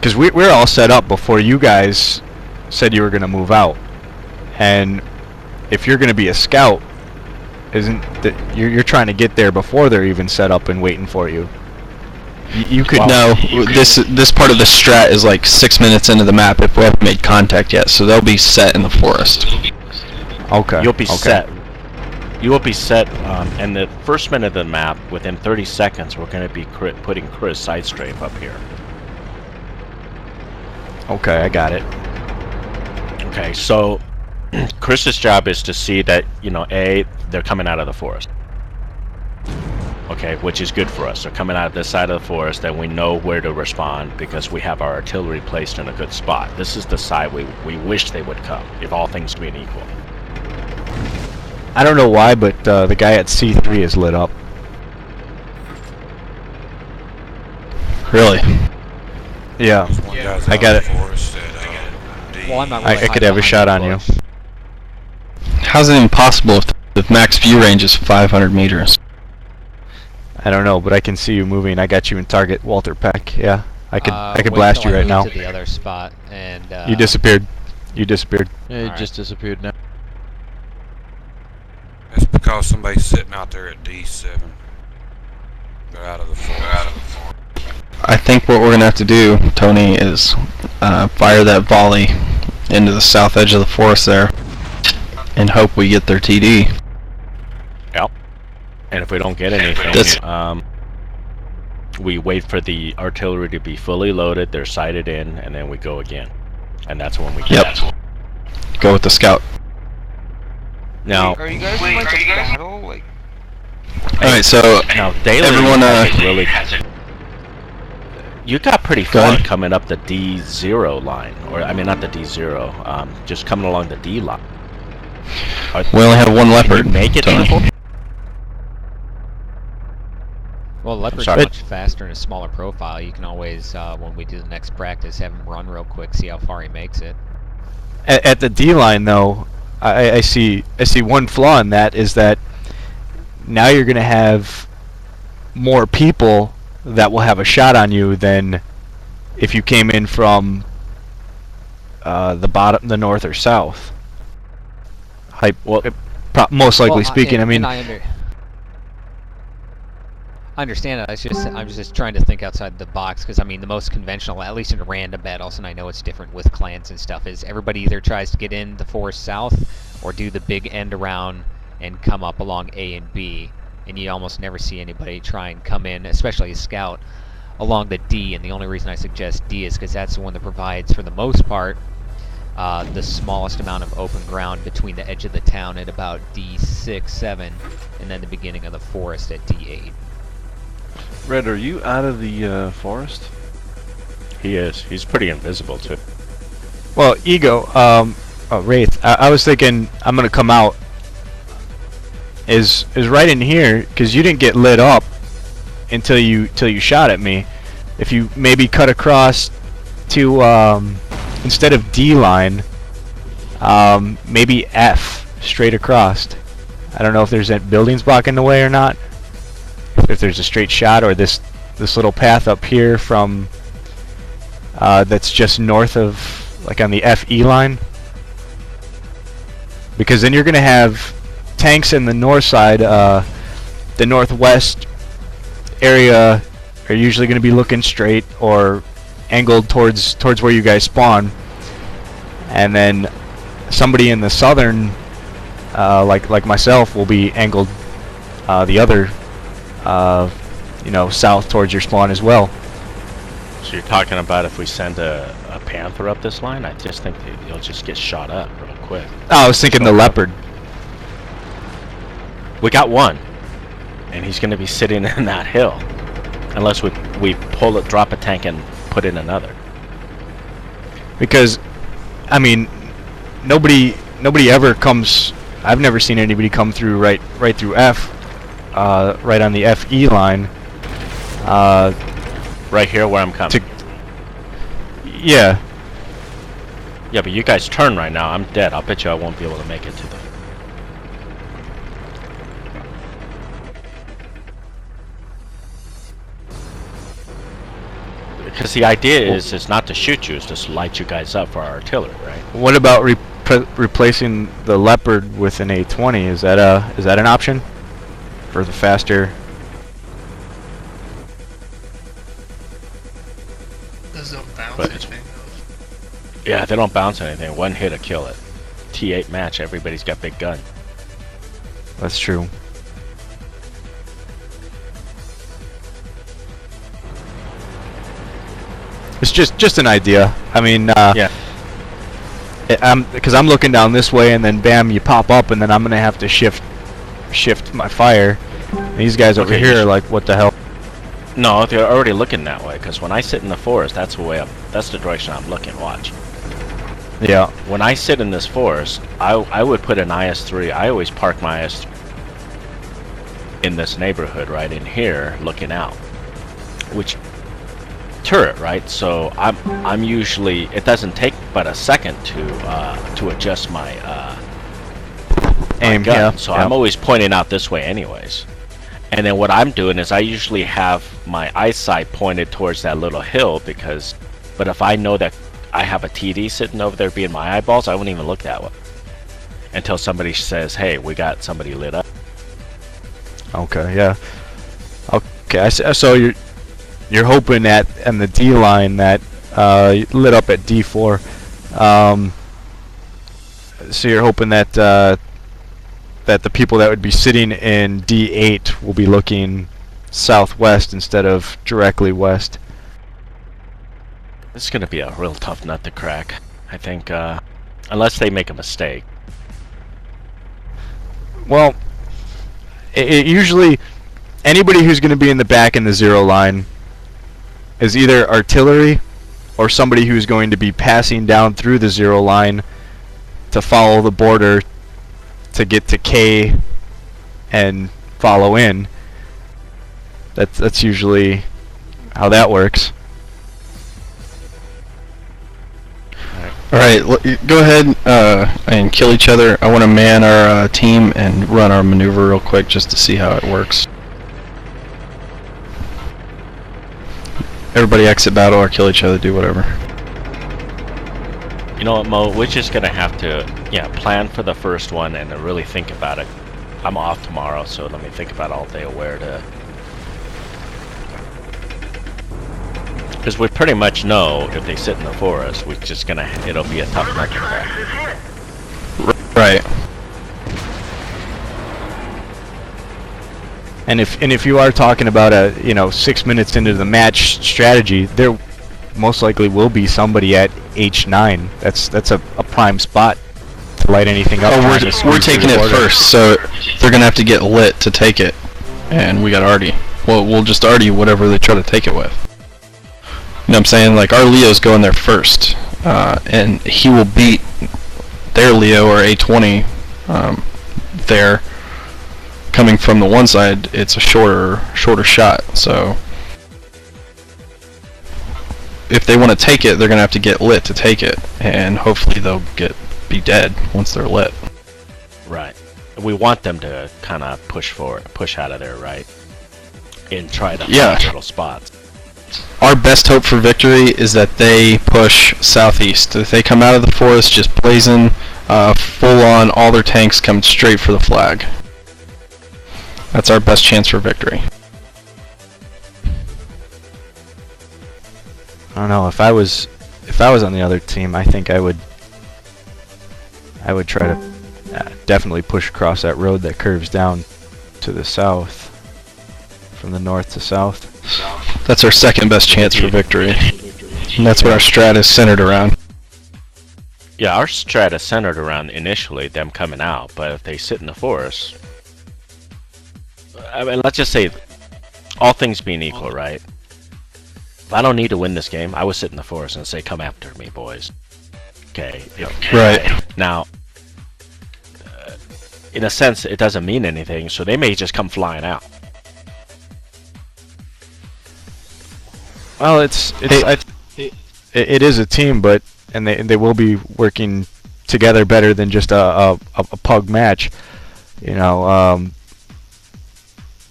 because we're all set up before you guys said you were gonna move out, and if you're gonna be a scout, isn't that you're trying to get there before they're even set up and waiting for you? You could No, this part of the strat is like 6 minutes into the map if we haven't made contact yet, so they'll be set in the forest. Okay. You'll be set. You will be set, and the first minute of the map, within 30 seconds, we're going to be putting Chris Sidestrafe up here. Okay, I got it. Okay, so Chris's job is to see that, you know, they're coming out of the forest. Okay, which is good for us. They're coming out of this side of the forest, and we know where to respond because we have our artillery placed in a good spot. This is the side we wish they would come, if all things being equal. I don't know why, but the guy at C3 is lit up. Really? Yeah. I got it. Well, I'm not really I could have a shot on you. How's it impossible if the max view range is 500 meters? I don't know, but I can see you moving. I got you in target, Walter Peck. Yeah, I could wait blast till you I right move now. to the other spot, and You disappeared. You disappeared. Yeah, Alright. it just disappeared now. That's because somebody's sitting out there at D7. They're out of the forest. I think what we're gonna have to do, Tony, is fire that volley into the south edge of the forest there, and hope we get their TD. Yep. And if we don't get anything, we wait for the artillery to be fully loaded, they're sighted in, and then we go again. And that's when we get Yep. Go with the scout. Now, Are you guys in like a battle? Like, Alright, so now Daily everyone, really you got pretty Go far ahead. coming up the D0 line, or I mean not the D0, just coming along the D line. we only have one Can leopard. you make it to Tony. the full? well, Leopard's sorry. much faster and a smaller profile. You can always, when we do the next practice, have him run real quick, see how far he makes it. At the D line, though, I see one flaw in that is that now you're gonna have more people that will have a shot on you than if you came in from the north or south. Most likely Well, speaking, I mean, I understand it. I'm just trying to think outside the box because I mean the most conventional, at least in random battles, and I know it's different with clans and stuff, is everybody either tries to get in the forest south or do the big end around and come up along A and B, and you almost never see anybody try and come in, especially a scout, along the D. And the only reason I suggest D is because that's the one that provides, for the most part, the smallest amount of open ground between the edge of the town at about D6, 7, and then the beginning of the forest at D8. Red, are you out of the forest? He is. He's pretty invisible too. well, Ego, Wraith. I was thinking I'm gonna come out. Is right in here because you didn't get lit up until you shot at me. If you maybe cut across to instead of D line, maybe F straight across. I don't know if there's buildings blocking the way or not. If there's a straight shot or this little path up here from that's just north of, like on the FE line, because then you're gonna have tanks in the north side. The northwest area are usually going to be looking straight or angled towards where you guys spawn, and then somebody in the southern, like myself, will be angled the other, south towards your spawn as well. So you're talking about if we send a Panther up this line? I just think you'll just get shot up real quick. Oh, I was thinking the leopard. We got one, and he's going to be sitting in that hill, unless we pull it, drop a tank, and put in another. Because, I mean, nobody ever comes. I've never seen anybody come through right through F, right on the FE line. Right here where I'm coming. Yeah. Yeah, but you guys turn right now. I'm dead. I'll bet you I won't be able to make it to the... Because because the idea is not to shoot you, it's just to light you guys up for our artillery, right? What about replacing the Leopard with an A20? Is that an option for the faster? Those don't bounce But- anything. Yeah, they don't bounce anything. One hit to kill it. T8 match, everybody's got big gun. That's true. It's just an idea. I mean, Yeah. because I'm looking down this way, and then bam, you pop up, and then I'm gonna have to shift my fire. And these guys over Okay, here are like, what the hell? No, they're already looking that way, because when I sit in the forest, that's the direction I'm looking. Watch. Yeah. When I sit in this forest, I would put an IS-3. I always park my IS in this neighborhood right in here, looking out. Which turret, right? So I'm usually, it doesn't take but a second to adjust my Aim. gun. Yeah. So yeah. I'm always pointing out this way anyways. And then what I'm doing is I usually have my eyesight pointed towards that little hill but if I know that I have a TD sitting over there being my eyeballs, I wouldn't even look that way until somebody says, "Hey, we got somebody lit up." Okay. Yeah. Okay. So you're hoping that and the D line that lit up at D4. So you're hoping that that the people that would be sitting in D8 will be looking southwest instead of directly west. This is gonna be a real tough nut to crack, I think, unless they make a mistake. Well, it usually anybody who's going to be in the back in the zero line is either artillery or somebody who's going to be passing down through the zero line to follow the border to get to K and follow in. That's usually how that works. Alright, go ahead and kill each other. I want to man our team and run our maneuver real quick just to see how it works. Everybody exit battle or kill each other, do whatever. You know what, Mo? We're just gonna have to, plan for the first one and then really think about it. I'm off tomorrow, so let me think about all day where to. Because we pretty much know if they sit in the forest, it'll be a tough nut to crack. Right. And if you are talking about 6 minutes into the match strategy, there most likely will be somebody at H9. That's a prime spot to light anything up. Oh, we're taking it first, so they're gonna have to get lit to take it, and we got Artie. Well, we'll just Artie whatever they try to take it with. You know what I'm saying? Like, our Leo's going there first, and he will beat their Leo or A20 there. Coming from the one side, it's a shorter shot, so if they want to take it, they're going to have to get lit to take it, and hopefully they'll be dead once they're lit. Right. We want them to kind of push out of there, right? And try to find little spots. Our best hope for victory is that they push southeast. If they come out of the forest just blazing, full on, all their tanks come straight for the flag. That's our best chance for victory. I don't know, if I was on the other team, I think I would try to definitely push across that road that curves down to the south, from the north to south. That's our second best chance for victory. And that's what our strat is centered around. Yeah, our strat is centered around initially them coming out, but if they sit in the forest, I mean, let's just say, all things being equal, right? If I don't need to win this game, I would sit in the forest and say, "Come after me, boys." Okay. Right. Now, in a sense, it doesn't mean anything, so they may just come flying out. Well, it is a team, but they will be working together better than just a pug match,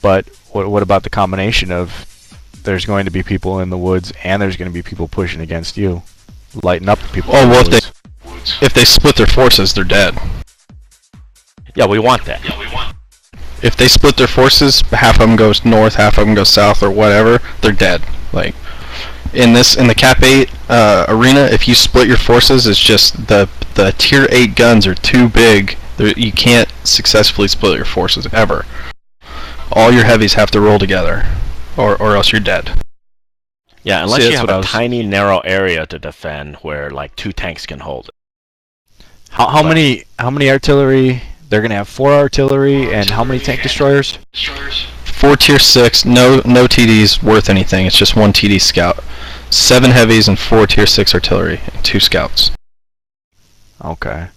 But what about the combination of there's going to be people in the woods, and there's going to be people pushing against you. Lighten up the people. Oh, in the well, woods. if they split their forces, they're dead. Yeah, we want that. If they split their forces, half of them goes north, half of them goes south, or whatever, they're dead. Like, in the Cap 8 arena, if you split your forces, it's just the tier 8 guns are too big. You can't successfully split your forces ever. All your heavies have to roll together, or else you're dead. Yeah, unless See, you that's have what I a was- tiny, narrow area to defend where like 2 tanks can hold it. How many artillery? They're going to have 4 artillery, and how many tank destroyers? 4 tier 6, no TDs worth anything. It's just 1 TD scout. 7 heavies and 4 tier 6 artillery, and 2 scouts. Okay.